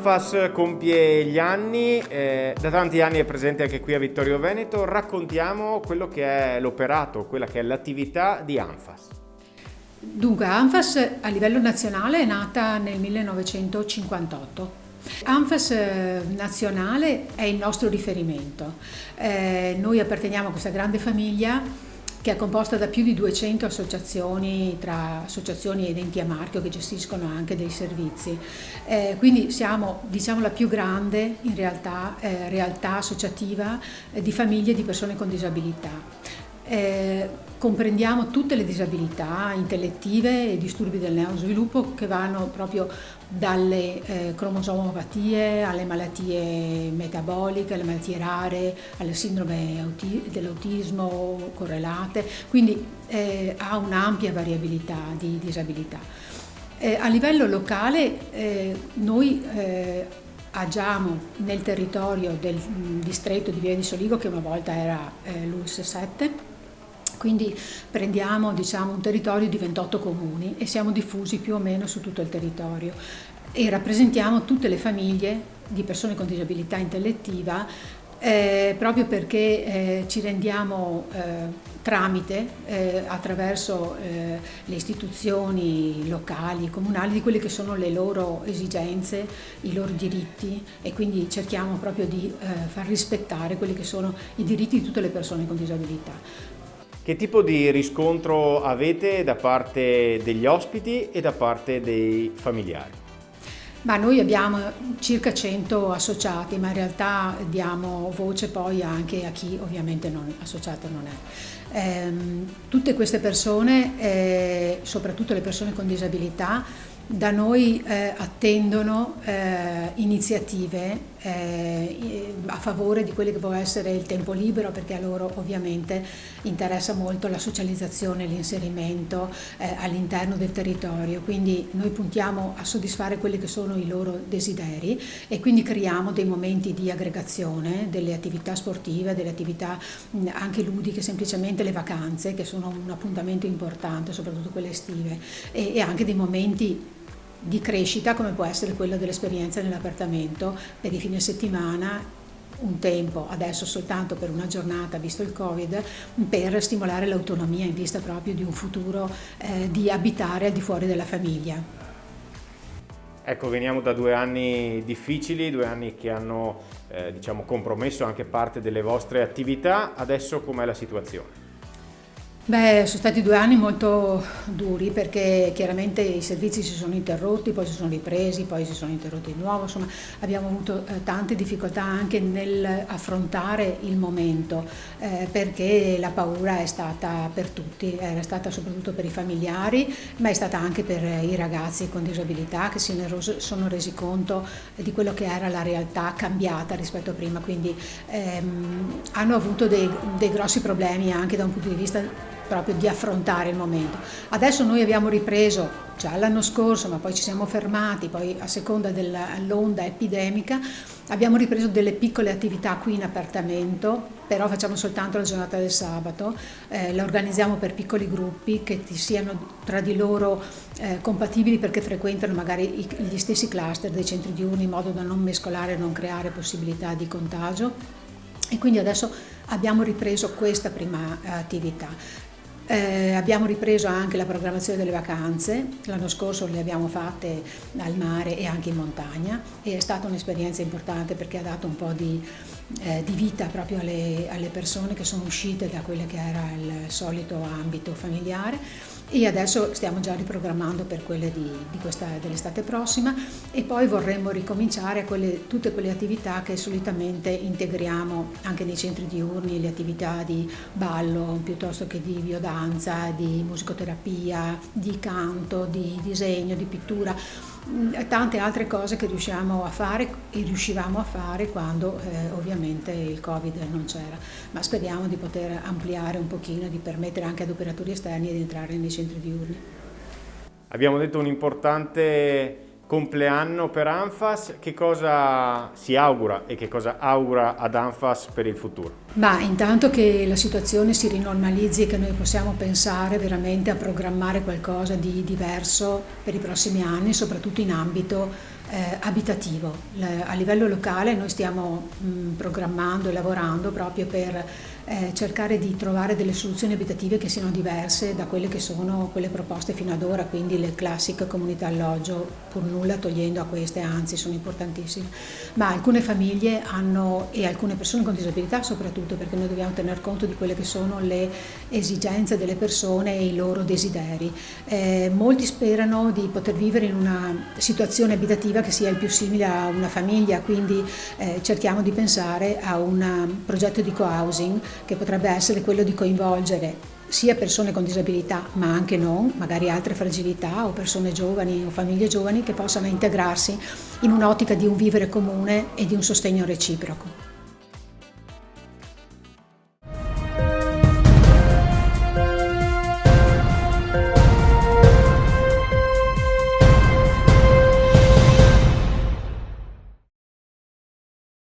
Anfas compie gli anni, da tanti anni è presente anche qui a Vittorio Veneto. Raccontiamo quello che è l'operato, quella che è l'attività di Anfas. Dunque, Anfas a livello nazionale è nata nel 1958. Anfas nazionale è il nostro riferimento. Noi apparteniamo a questa grande famiglia che è composta da più di 200 associazioni, tra associazioni ed enti a marchio che gestiscono anche dei servizi. Quindi siamo, diciamo, la più grande in realtà associativa di famiglie di persone con disabilità. Comprendiamo tutte le disabilità intellettive e disturbi del neurosviluppo che vanno proprio dalle cromosomopatie alle malattie metaboliche, alle malattie rare, alle sindrome dell'autismo correlate, quindi ha un'ampia variabilità di disabilità. A livello locale noi agiamo nel territorio del distretto di Via di Soligo, che una volta era l'ULSS 7. Quindi prendiamo, diciamo, un territorio di 28 comuni e siamo diffusi più o meno su tutto il territorio e rappresentiamo tutte le famiglie di persone con disabilità intellettiva, proprio perché ci rendiamo tramite attraverso le istituzioni locali, comunali, di quelle che sono le loro esigenze, i loro diritti, e quindi cerchiamo proprio di far rispettare quelli che sono i diritti di tutte le persone con disabilità. Che tipo di riscontro avete da parte degli ospiti e da parte dei familiari? Ma noi abbiamo circa 100 associati, ma in realtà diamo voce poi anche a chi ovviamente non associato non è. Tutte queste persone, soprattutto le persone con disabilità, da noi attendono iniziative a favore di quello che può essere il tempo libero, perché a loro ovviamente interessa molto la socializzazione, l'inserimento all'interno del territorio, quindi noi puntiamo a soddisfare quelli che sono i loro desideri e quindi creiamo dei momenti di aggregazione, delle attività sportive, delle attività anche ludiche, semplicemente le vacanze che sono un appuntamento importante, soprattutto quelle estive, e anche dei momenti di crescita come può essere quello dell'esperienza nell'appartamento per i fine settimana, un tempo, adesso soltanto per una giornata visto il Covid, per stimolare l'autonomia in vista proprio di un futuro di abitare al di fuori della famiglia. Ecco, veniamo da 2 anni difficili, 2 anni che hanno diciamo compromesso anche parte delle vostre attività. Adesso com'è la situazione? Beh, sono stati 2 anni molto duri perché chiaramente i servizi si sono interrotti, poi si sono ripresi, poi si sono interrotti di nuovo, insomma abbiamo avuto tante difficoltà anche nel affrontare il momento perché la paura è stata per tutti, era stata soprattutto per i familiari, ma è stata anche per i ragazzi con disabilità che sono resi conto di quello che era la realtà cambiata rispetto a prima, quindi hanno avuto dei grossi problemi anche da un punto di vista proprio di affrontare il momento. Adesso noi abbiamo ripreso già l'anno scorso, ma poi ci siamo fermati, poi a seconda dell'onda epidemica abbiamo ripreso delle piccole attività qui in appartamento, però facciamo soltanto la giornata del sabato, la organizziamo per piccoli gruppi che siano tra di loro compatibili perché frequentano magari gli stessi cluster dei centri diurni in modo da non mescolare e non creare possibilità di contagio, e quindi adesso abbiamo ripreso questa prima attività. Abbiamo ripreso anche la programmazione delle vacanze, l'anno scorso le abbiamo fatte al mare e anche in montagna e è stata un'esperienza importante perché ha dato un po' di vita proprio alle persone che sono uscite da quello che era il solito ambito familiare, e adesso stiamo già riprogrammando per quelle dell'estate prossima, e poi vorremmo ricominciare tutte quelle attività che solitamente integriamo anche nei centri diurni, le attività di ballo piuttosto che di biodanza, di musicoterapia, di canto, di disegno, di pittura, tante altre cose che riusciamo a fare e riuscivamo a fare quando ovviamente il Covid non c'era, ma speriamo di poter ampliare un pochino, di permettere anche ad operatori esterni di entrare nei centri diurni. Abbiamo detto un importante compleanno per Anfas, che cosa si augura e che cosa augura ad Anfas per il futuro? Ma intanto che la situazione si rinormalizzi e che noi possiamo pensare veramente a programmare qualcosa di diverso per i prossimi anni, soprattutto in ambito abitativo. A livello locale noi stiamo programmando e lavorando proprio per cercare di trovare delle soluzioni abitative che siano diverse da quelle che sono quelle proposte fino ad ora, quindi le classiche comunità alloggio, pur nulla togliendo a queste, anzi sono importantissime, ma alcune famiglie hanno, e alcune persone con disabilità soprattutto, perché noi dobbiamo tener conto di quelle che sono le esigenze delle persone e i loro desideri. Molti sperano di poter vivere in una situazione abitativa che sia il più simile a una famiglia, quindi cerchiamo di pensare a un progetto di co-housing che potrebbe essere quello di coinvolgere sia persone con disabilità ma anche non, magari altre fragilità o persone giovani o famiglie giovani che possano integrarsi in un'ottica di un vivere comune e di un sostegno reciproco.